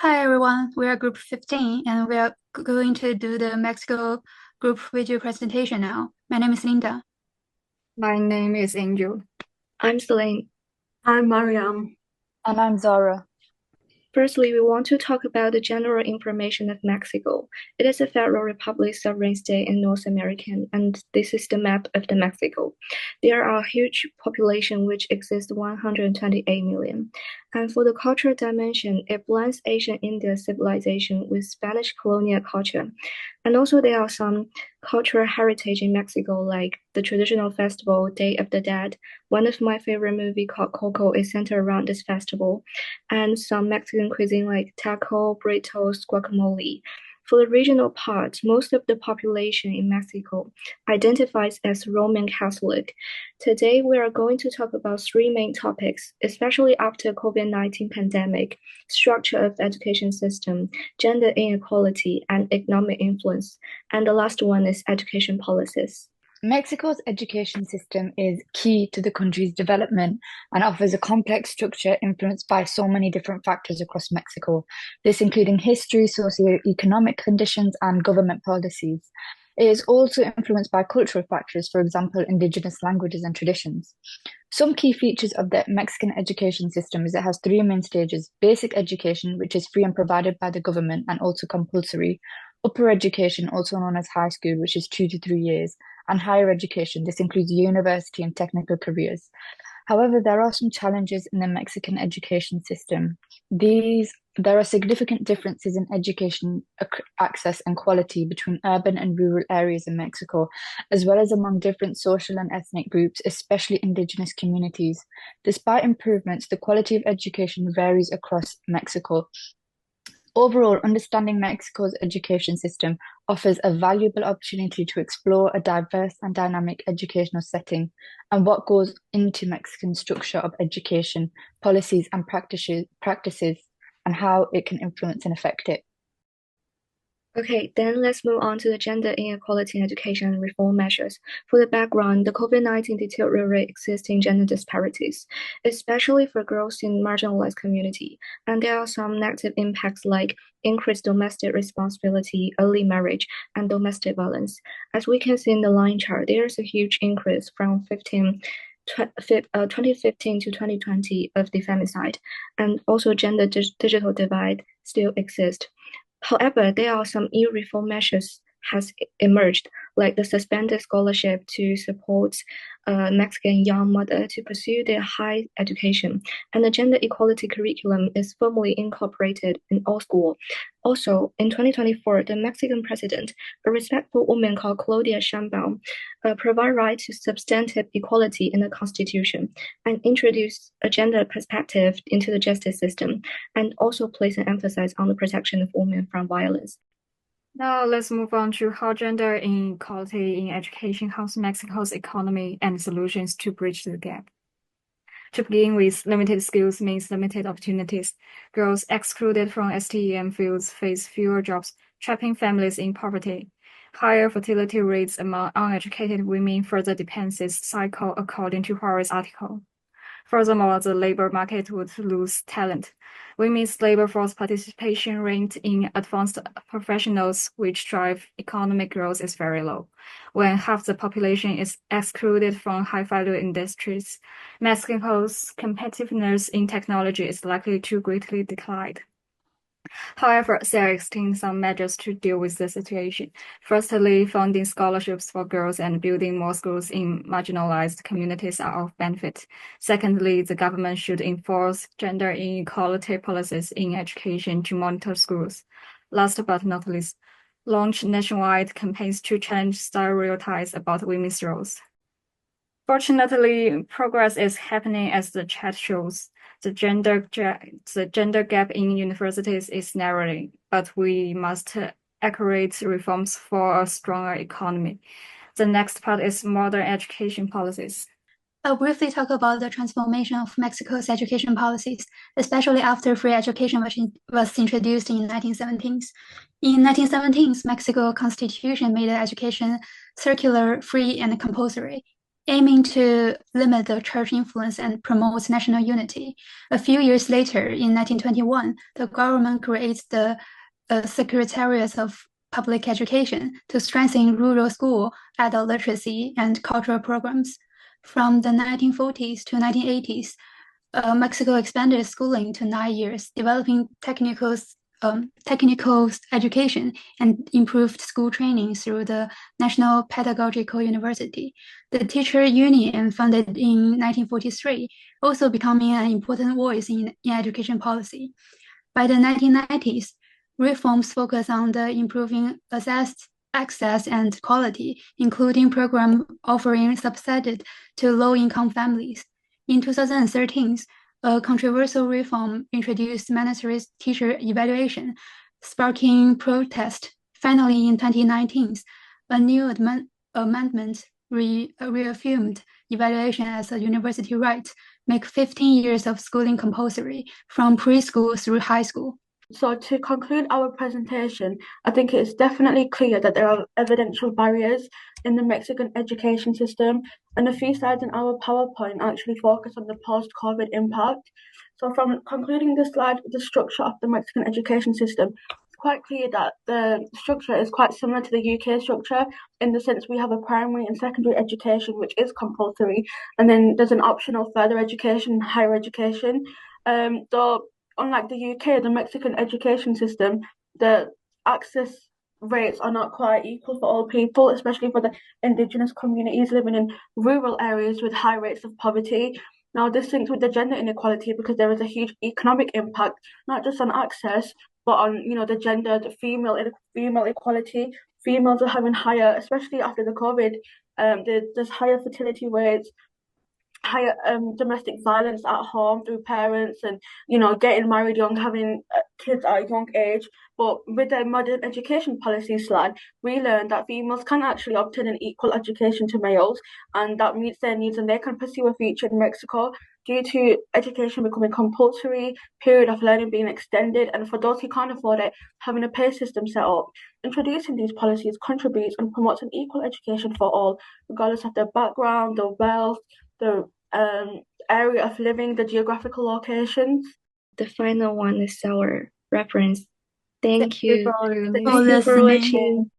Hi everyone, we are group 15 and we are going to do the Mexico group video presentation now. My name is Linda. My name is Angel. I'm Celine. I'm Mariam. And I'm Zara. Firstly, we want to talk about the general information of Mexico. It is a federal republic sovereign state in North America, and this is the map of the Mexico. There are a huge population which exists 128 million. And for the cultural dimension, it blends ancient India civilization with Spanish colonial culture. And also there are some cultural heritage in Mexico, like the traditional festival, Day of the Dead. One of my favorite movie called Coco is centered around this festival, and some Mexican cuisine like taco, burritos, guacamole. For the regional part, most of the population in Mexico identifies as Roman Catholic. Today, we are going to talk about three main topics, especially after COVID-19 pandemic: structure of education system, gender inequality, and economic influence. And the last one is education policies. Mexico's education system is key to the country's development and offers a complex structure influenced by so many different factors across Mexico, this including history, socio-economic conditions, and government policies. It is also influenced by cultural factors, for example, indigenous languages and traditions. Some key features of the Mexican education system is it has three main stages: basic education, which is free and provided by the government and also compulsory; upper education, also known as high school, which is 2 to 3 years; and higher education. This includes university and technical careers. However, there are some challenges in the Mexican education system. There are significant differences in education access and quality between urban and rural areas in Mexico, as well as among different social and ethnic groups, especially indigenous communities. Despite improvements, the quality of education varies across Mexico. Overall, understanding Mexico's education system offers a valuable opportunity to explore a diverse and dynamic educational setting and what goes into Mexican structure of education, policies, and practices, and how it can influence and affect it. Okay, then let's move on to the gender inequality in education reform measures. For the background, the COVID-19 deteriorate existing gender disparities, especially for girls in marginalized community. And there are some negative impacts like increased domestic responsibility, early marriage, and domestic violence. As we can see in the line chart, there's a huge increase from 2015 to 2020 of the femicide, and also gender digital divide still exists. However, there are some EU reform measures has emerged, like the suspended scholarship to support Mexican young mother to pursue their high education, and the gender equality curriculum is firmly incorporated in all school. Also, in 2024, the Mexican president, a respectful woman called Claudia Sheinbaum, provide right to substantive equality in the constitution and introduce a gender perspective into the justice system, and also place an emphasis on the protection of women from violence. Now let's move on to how gender inequality in education helps Mexico's economy and solutions to bridge the gap. To begin with, limited skills means limited opportunities. Girls excluded from STEM fields face fewer jobs, trapping families in poverty. Higher fertility rates among uneducated women further depends this cycle, according to Huawei's article. Furthermore, the labor market would lose talent. Women's labor force participation rate in advanced professionals, which drive economic growth, is very low. When half the population is excluded from high-value industries, Mexico's competitiveness in technology is likely to greatly decline. However, there are some measures to deal with the situation. Firstly, funding scholarships for girls and building more schools in marginalized communities are of benefit. Secondly, the government should enforce gender inequality policies in education to monitor schools. Last but not least, launch nationwide campaigns to challenge stereotypes about women's roles. Fortunately, progress is happening as the chat shows. The gender gap in universities is narrowing, but we must accurate reforms for a stronger economy. The next part is modern education policies. I'll briefly talk about the transformation of Mexico's education policies, especially after free education was introduced in 1917s. In 1917s, Mexico Constitution made education circular, free, and compulsory. aiming to limit the church influence and promote national unity. A few years later, in 1921, the government creates the Secretariat of Public Education to strengthen rural school, adult literacy, and cultural programs. From the 1940s to 1980s, Mexico expanded schooling to 9 years, developing technical education and improved school training through the National Pedagogical University. The teacher union, founded in 1943, also becoming an important voice in education policy. By the 1990s, reforms focus on the improving access and quality, including program offering subsidy to low-income families. In 2013, a controversial reform introduced mandatory teacher evaluation, sparking protest. Finally, in 2019, a new amendment reaffirmed evaluation as a university right, make 15 years of schooling compulsory from preschool through high school. So to conclude our presentation, I think it's definitely clear that there are evidential barriers in the Mexican education system, and a few slides in our PowerPoint actually focus on the post-COVID impact. So from concluding this slide, the structure of the Mexican education system, it's quite clear that the structure is quite similar to the UK structure, in the sense we have a primary and secondary education, which is compulsory, and then there's an optional further education, higher education. Though unlike the UK, the Mexican education system, the access rates are not quite equal for all people, especially for the indigenous communities living in rural areas with high rates of poverty. Now, this links with the gender inequality because there is a huge economic impact, not just on access, but on the gender, the female equality. Females are having higher, especially after the COVID, there's higher fertility rates, higher domestic violence at home through parents, and getting married young, having kids at a young age. But with the modern education policy slide, we learned that females can actually obtain an equal education to males, and that meets their needs, and they can pursue a future in Mexico due to education becoming compulsory, period of learning being extended, and for those who can't afford it, having a pay system set up. Introducing these policies contributes and promotes an equal education for all, regardless of their background, their wealth, the area of living, the geographical locations. The final one is our reference. Thank you. for Thank you for watching.